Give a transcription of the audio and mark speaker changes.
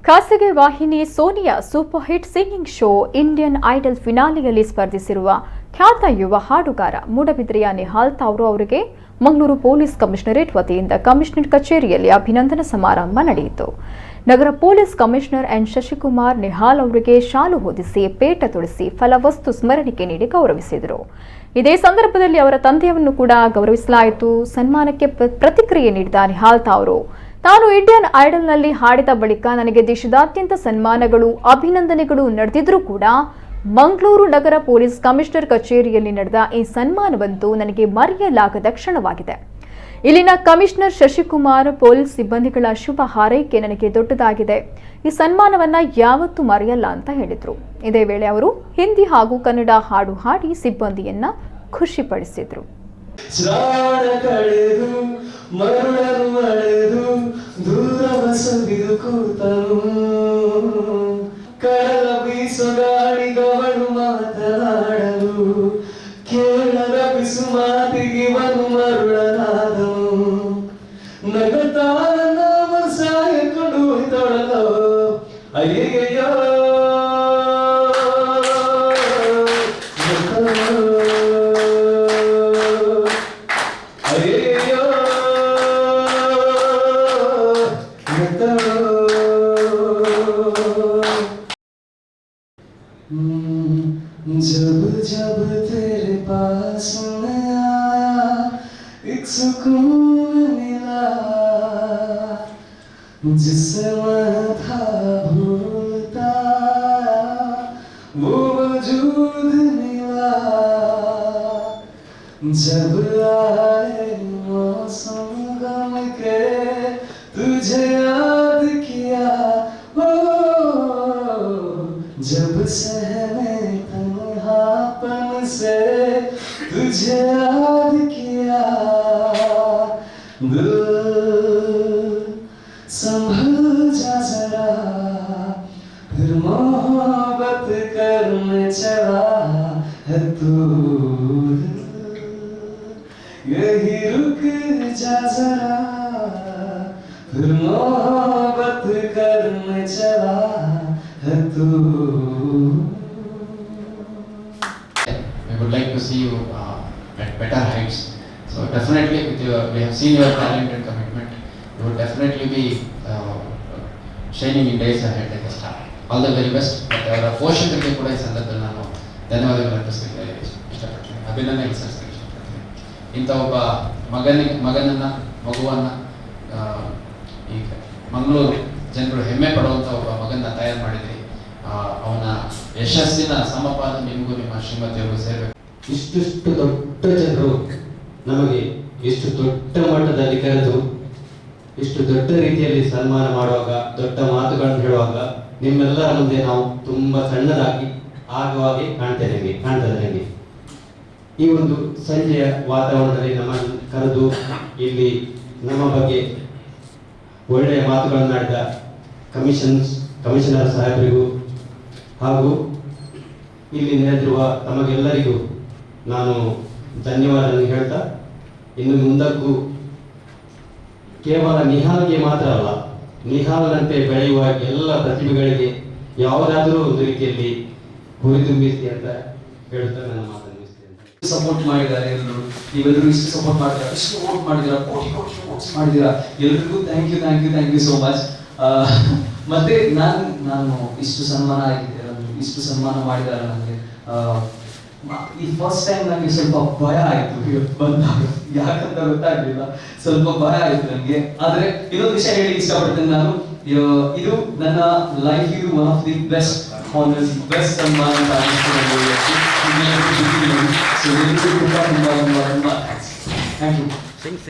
Speaker 1: ಖಾಸಗಿ ವಾಹಿನಿ ಸೋನಿಯಾ super hit singing show Indian Idol ಫಿನಾಲೆಯಲ್ಲಿ ಸ್ಪರ್ಧಿಸಿರುವ ಖ್ಯಾತ ಯುವ ಹಾಡುಗಾರ ಮೂಡಬಿದ್ರೆಯ ನಿಹಾಲ್ ತಾವ್ರು ಅವರಿಗೆ ಮಂಗಳೂರು ಪೊಲೀಸ್ ಕಮಿಷನರೇಟ್ ವತಿಯಿಂದ ಕಮಿಷನರ್ ಕಚೇರಿಯಲ್ಲಿ ಅಭಿನಂದನಾ ಸಮಾರಂಭ ನಡೆಯಿತು. ನಗರ police commissioner N Shashikumar Nihal ಅವರಿಗೆ ಶಾಲು ಹೊದಿಸಿ ಪೇಟ ತುಳಿಸಿ ಫಲವಸ್ತು ಸ್ಮರಣಿಕೆ ನೀಡಿ ಗೌರವಿಸಿದರು. ಇದೇ ಸಂದರ್ಭದಲ್ಲಿ ಅವರ ತಂದೆಯನ್ನು ಕೂಡ ಗೌರವಿಸಲಾಯಿತು. ಸನ್ಮಾನಕ್ಕೆ ಪ್ರತಿಕ್ರಿಯೆ ನೀಡಿದ ನಿಹಾಲ್ ತಾವ್ರು, ತಾನು ಇಂಡಿಯನ್ ಐಡಲ್ನಲ್ಲಿ ಹಾಡಿದ ಬಳಿಕ ನನಗೆ ದೇಶದಾದ್ಯಂತ ಸನ್ಮಾನಗಳು, ಅಭಿನಂದನೆಗಳು ನಡೆದಿದ್ರೂ ಕೂಡ ಮಂಗಳೂರು ನಗರ ಪೊಲೀಸ್ ಕಮಿಷನರ್ ಕಚೇರಿಯಲ್ಲಿ ನಡೆದ ಈ ಸನ್ಮಾನವಂತೂ ನನಗೆ ಮರೆಯಲಾಗದ ಕ್ಷಣವಾಗಿದೆ. ಇಲ್ಲಿನ ಕಮಿಷನರ್ ಶಶಿಕುಮಾರ್, ಪೊಲೀಸ್ ಸಿಬ್ಬಂದಿಗಳ ಶುಭ ಹಾರೈಕೆ ನನಗೆ ದೊಡ್ಡದಾಗಿದೆ. ಈ ಸನ್ಮಾನವನ್ನ ಯಾವತ್ತೂ ಮರೆಯಲ್ಲ ಅಂತ ಹೇಳಿದ್ರು. ಇದೇ ವೇಳೆ ಅವರು ಹಿಂದಿ ಹಾಗೂ ಕನ್ನಡ ಹಾಡು ಹಾಡಿ ಸಿಬ್ಬಂದಿಯನ್ನ ಖುಷಿಪಡಿಸಿದ್ರು.
Speaker 2: ಕಡಲ ಬೀಸುಗಾಡಿಗವನು ಮಾತನಾಡಲು ಕೇಳದ ಬಿಸು ಮಾತಿಗಿವನು ಮರುಳನಾದನು. ನಗುತ್ತಾನ ಸಾಯಕೊಂಡು ತೊಡಲು ಅಯ್ಯಯ್ಯೋ ಅಯ್ಯಯ್ಯೋ जब जब तेरे पास मैं आया एक सुकून मिला, जिससे मैं था भूलता वो वजूद मिला. जब आए मौसम गम के तुझे याद किया, ओ जब सहमे तन्हापन से तुझे याद किया. दिल संभल जा जरा, फिर मोहब्बत करने चला है तू. यही रुक जा जरा, फिर मोहब्बत करने चला है तू.
Speaker 3: We would like to see you at better heights. So definitely, we have seen your talent and commitment. You would definitely be shining in days ahead like a star. All the very best. But our ಪೋಷಕರಿಗೆ ಕೂಡ ಈ ಸಂದರ್ಭದಲ್ಲಿ ನಾನು ಧನ್ಯವಾದಗಳು ಅರ್ಪಿಸಲಿಕ್ಕೆ ಇಷ್ಟಪಡ್ತೀನಿ, ಅಭಿನಂದನೆ ಸಲ್ಲಿಸಲಿಕ್ಕೆ ಇಷ್ಟಪಡ್ತೀನಿ. ಇಂಥ ಒಬ್ಬ ಮಗುವನ್ನು ಈ ಮಂಗಳೂರು ಜನರು ಹೆಮ್ಮೆ ಪಡುವಂಥ ಒಬ್ಬ ಮಗನ ತಯಾರು ಮಾಡಿದ್ರಿ. ಅವನ ಯಶಸ್ಸಿನ ಸಮಪಾಲು ನಿಮಗೂ ನಿಮ್ಮ ಶ್ರೀಮತಿಯವರು ಸೇರಬೇಕು.
Speaker 4: ಇಷ್ಟು ದೊಡ್ಡ ಜನರು ನಮಗೆ ಇಷ್ಟು ದೊಡ್ಡ ಮಟ್ಟದಲ್ಲಿ ಕರೆದು ಇಷ್ಟು ದೊಡ್ಡ ರೀತಿಯಲ್ಲಿ ಸನ್ಮಾನ ಮಾಡುವಾಗ, ದೊಡ್ಡ ಮಾತುಗಳನ್ನು ಹೇಳುವಾಗ ನಿಮ್ಮೆಲ್ಲರ ಮುಂದೆ ನಾವು ತುಂಬಾ ಸಣ್ಣದಾಗಿ ಆಗುವಾಗೆ ಕಾಣ್ತದೆ ನನಗೆ. ಈ ಒಂದು ಸಂಜೆಯ ವಾತಾವರಣದಲ್ಲಿ ನಮ್ಮನ್ನು ಕರೆದು ಇಲ್ಲಿ ನಮ್ಮ ಬಗ್ಗೆ ಒಳ್ಳೆಯ ಮಾತುಗಳನ್ನು ಆಡಿದ ಕಮಿಷನರ್ ಸಾಹೇಬರಿಗೂ ಹಾಗೂ ಇಲ್ಲಿ ನೆರೆದಿರುವ ತಮಗೆಲ್ಲರಿಗೂ ನಾನು ಧನ್ಯವಾದ ಹೇಳ್ತಾ, ಇನ್ನು ಮುಂದಕ್ಕೂ ಕೇವಲ ನಿಹಾಲ್ಗೆ ಮಾತ್ರ ಅಲ್ಲ, ನಿಹಾಲ್ನಂತೆ ಬೆಳೆಯುವ ಎಲ್ಲ ಪ್ರತಿಭೆಗಳಿಗೆ ಯಾವುದಾದರೂ ಒಂದು ರೀತಿಯಲ್ಲಿ ಹುರಿದುಂಬಿಸಿ ಅಂತ ಹೇಳ್ತಾ ನನ್ನ ಮಾತನ್ನು
Speaker 2: ಸಪೋರ್ಟ್ ಮಾಡಿದ್ದಾರೆ. ನೀವೆಲ್ಲರೂ ಇಷ್ಟು ಸಪೋರ್ಟ್ ಮಾಡಿದ್ದೀರಾ, ಇಷ್ಟು ವೋಟ್ ಮಾಡಿದ್ದೀರಾ, ಕೋಟಿ ವೋಟ್ಸ್ ಮಾಡಿದ್ದೀರಾ. ಎಲ್ರಿಗೂ ಥ್ಯಾಂಕ್ ಯು ಸೋ ಮಚ್. ಮತ್ತೆ ನಾನು ಇಷ್ಟು ಸನ್ಮಾನ ಆಗಿದೆ, ಇಷ್ಟು ಸನ್ಮಾನ ಮಾಡಿದ್ದಾರೆ ನನಗೆ. ಈ ಫಸ್ಟ್ ಟೈಮ್ ನನಗೆ ಸ್ವಲ್ಪ ಭಯ ಆಯ್ತು ಬಂದಾಗ, ಯಾಕಂತ ಗೊತ್ತಾಗ್ಲಿಲ್ಲ, ಸ್ವಲ್ಪ ಭಯ ಆಯ್ತು ನನಗೆ. ಆದ್ರೆ ಇನ್ನೊಂದು ವಿಷಯ ಹೇಳಿ ಇಷ್ಟಪಡ್ತೇನೆ ನಾನು, ಇದು ನನ್ನ ಲೈಫ್ ಇದು one of the best honours, best ಸನ್ಮಾನ ಅಂತ ಅನಿಸ್ತು. Thank you.